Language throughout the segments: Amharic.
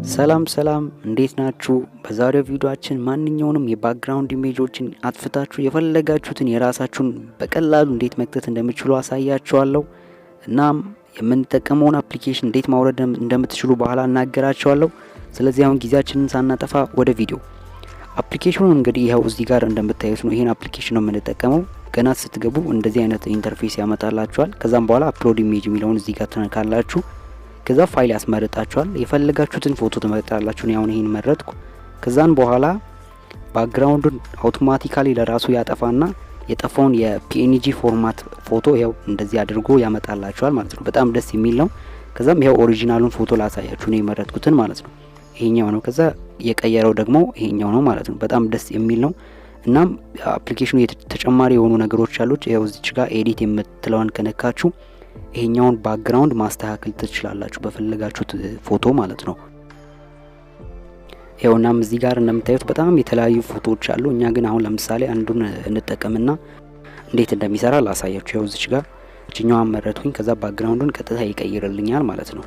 ሰላም እንዴት ናችሁ? በዛሬው ቪዲዮአችን ማንኛውንም የባክግራውንድ ኢሜጆችን አጥፍታችሁ የፈለጋችሁትን የራሳችሁን በቀላሉ እንዴት መክተት እንደምትችሉ አሳያችኋለሁ። እናም የምንጠቀመውን አፕሊኬሽን እንዴት ማውረድ እንደምትችሉ በኋላ እናገራችኋለሁ። ስለዚህ አሁን ጊዜያችንን ሳናጠፋ ወደ ቪዲዮ። አፕሊኬሽኑን እንግዲህ ይሄው እዚህ ጋር እንደምታዩት ነው። ይሄን አፕሊኬሽን ነው የምንጠቀመው። ገና ስትገቡ እንደዚህ አይነት ኢንተርፌስ ያመጣላችኋል። ከዛም በኋላ አፕሎድ ኢሜጅ የሚለውን እዚህ ጋር ትነካላችሁ። ከዛ ፋይል ያስመርጣችኋል። የፈለጋችሁትን ፎቶ ትመርጣላችሁ። ነው አሁን ይሄን መረጥኩ። ከዛን በኋላ ባክግራውንዱን አውቶማቲካሊ ለራሱ ያጠፋና የጠፋውን የፒኤንጂ ፎርማት ፎቶ ይሄው እንደዚህ አድርጎ ያመጣላችኋል ማለት ነው። በጣም ደስ የሚል ነው። ከዛም ይሄው ኦሪጂናሉን ፎቶ ላሳያችሁ ነው የመረጥኩትን ማለት ነው። ይሄኛው ነው። ከዛ የቀየረው ደግሞ ይሄኛው ነው ማለት ነው። በጣም ደስ የሚል ነው። እናም አፕሊኬሽኑ ተጨማሪ የሆኑ ነገሮች አሉት። ይሄው እዚች ጋር ኤዲት የምትለውን ከነካችሁ ይሄኛውን ባክግራውንድ ማስተካከል ትችላላችሁ በፈለጋችሁት ፎቶ ማለት ነው። ይሄውናም እዚህ ጋር እንደምታዩት በጣም የተለያዩ ፎቶዎች አሉ። እኛ ግን አሁን ለምሳሌ አንዱን እንጠቀምና እንዴት እንደሚሰራ ላሳያችሁ። ይሄው እዚች ጋር እኛዋን መረጥኩኝ። ከዛ ባክግራውንዱን ቀጥታ ይቀይርልኛል ማለት ነው።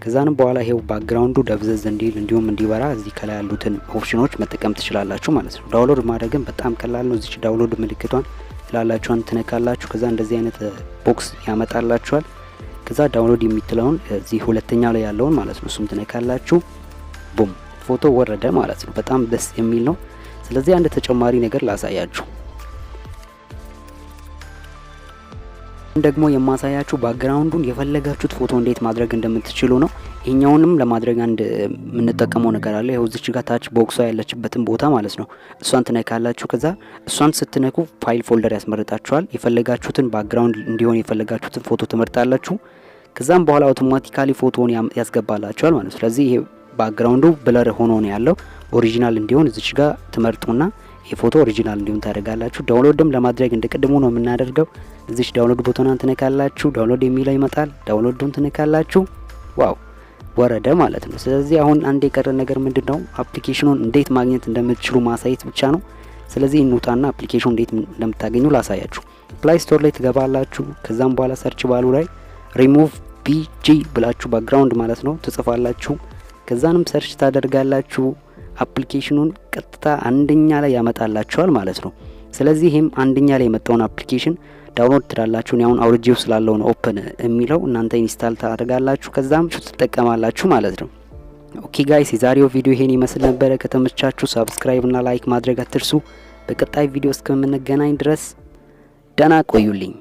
ከዛንም በኋላ ይሄው ባክግራውንዱ ደብዘዝ እንዲል እንዲሁም እንዲበራ እዚህ ከላይ ያሉትን ኦፕሽኖች መጠቀም ትችላላችሁ ማለት ነው። ዳውንሎድ ማድረግም በጣም ቀላል ነው። እዚች ዳውንሎድ ምልክቷን ላላችሁን ትነካላችሁ። ከዛ እንደዚህ አይነት ቦክስ ያመጣላችኋል። ከዛ ዳውንሎድ የሚትለውን እዚህ ሁለተኛ ላይ ያለውን ማለት ነው እሱም ትነካላችሁ። ቡም ፎቶ ወረደ ማለት ነው። በጣም ደስ የሚል ነው። ስለዚህ አንድ ተጨማሪ ነገር ላሳያችሁ። ደግሞ የማሳያችሁ ባክግራውንዱን የፈለጋችሁት ፎቶ እንዴት ማድረግ እንደምትችሉ ነው። ይሄኛውንም ለማድረግ አንድ የምንጠቀመው ነገር አለ። ይሄው እዚች ጋር ታች ቦክሷ ያለችበትን ቦታ ማለት ነው እሷን ትነካላችሁ። ከዛ እሷን ስትነኩ ፋይል ፎልደር ያስመርጣችኋል። የፈለጋችሁትን ባክግራውንድ እንዲሆን የፈለጋችሁትን ፎቶ ትመርጣላችሁ። ከዛም በኋላ አውቶማቲካሊ ፎቶውን ያስገባላችኋል ማለት ነው። ስለዚህ ይሄ ባክግራውንዱ ብለር ሆኖ ነው ያለው። ኦሪጂናል እንዲሆን እዚች ጋር ትመርጡና የፎቶ ኦሪጂናል እንዲሆን ታደርጋላችሁ። ዳውንሎድም ለማድረግ እንደቀድሞ ነው የምናደርገው። እዚች ዳውንሎድ ቦታውን ትነካላችሁ። ዳውንሎድ የሚለው ይመጣል። ዳውንሎዱን ትነካላችሁ። ዋው ወረደ ማለት ነው። ስለዚህ አሁን አንድ የቀረ ነገር ምንድነው? አፕሊኬሽኑን እንዴት ማግኘት እንደምትችሉ ማሳየት ብቻ ነው። ስለዚህ እንውጣና አፕሊኬሽኑን እንዴት እንደምታገኙ ላሳያችሁ። ፕላይ ስቶር ላይ ትገባላችሁ። ከዛም በኋላ ሰርች ባሉ ላይ ሪሙቭ ቢጂ ብላችሁ ባክግራውንድ ማለት ነው ትጽፋላችሁ። ከዛንም ሰርች ታደርጋላችሁ። አፕሊኬሽኑን ቀጥታ አንደኛ ላይ ያመጣላችኋል ማለት ነው። ስለዚህ ይሄም አንደኛ ላይ የመጣውን አፕሊኬሽን ዳውንሎድ ትላላችሁ። ነው አሁን አውርጄው ስላለው ነው ኦፕን የሚለው። እናንተ ኢንስታል ታደርጋላችሁ። ከዛም ትጠቀማላችሁ ማለት ነው። ኦኬ ጋይስ፣ የዛሬው ቪዲዮ ይሄን ይመስል ነበር። ከተመቻችሁ ሰብስክራይብ እና ላይክ ማድረግ አትርሱ። በቀጣይ ቪዲዮ እስከምንገናኝ ድረስ ደህና ቆዩልኝ።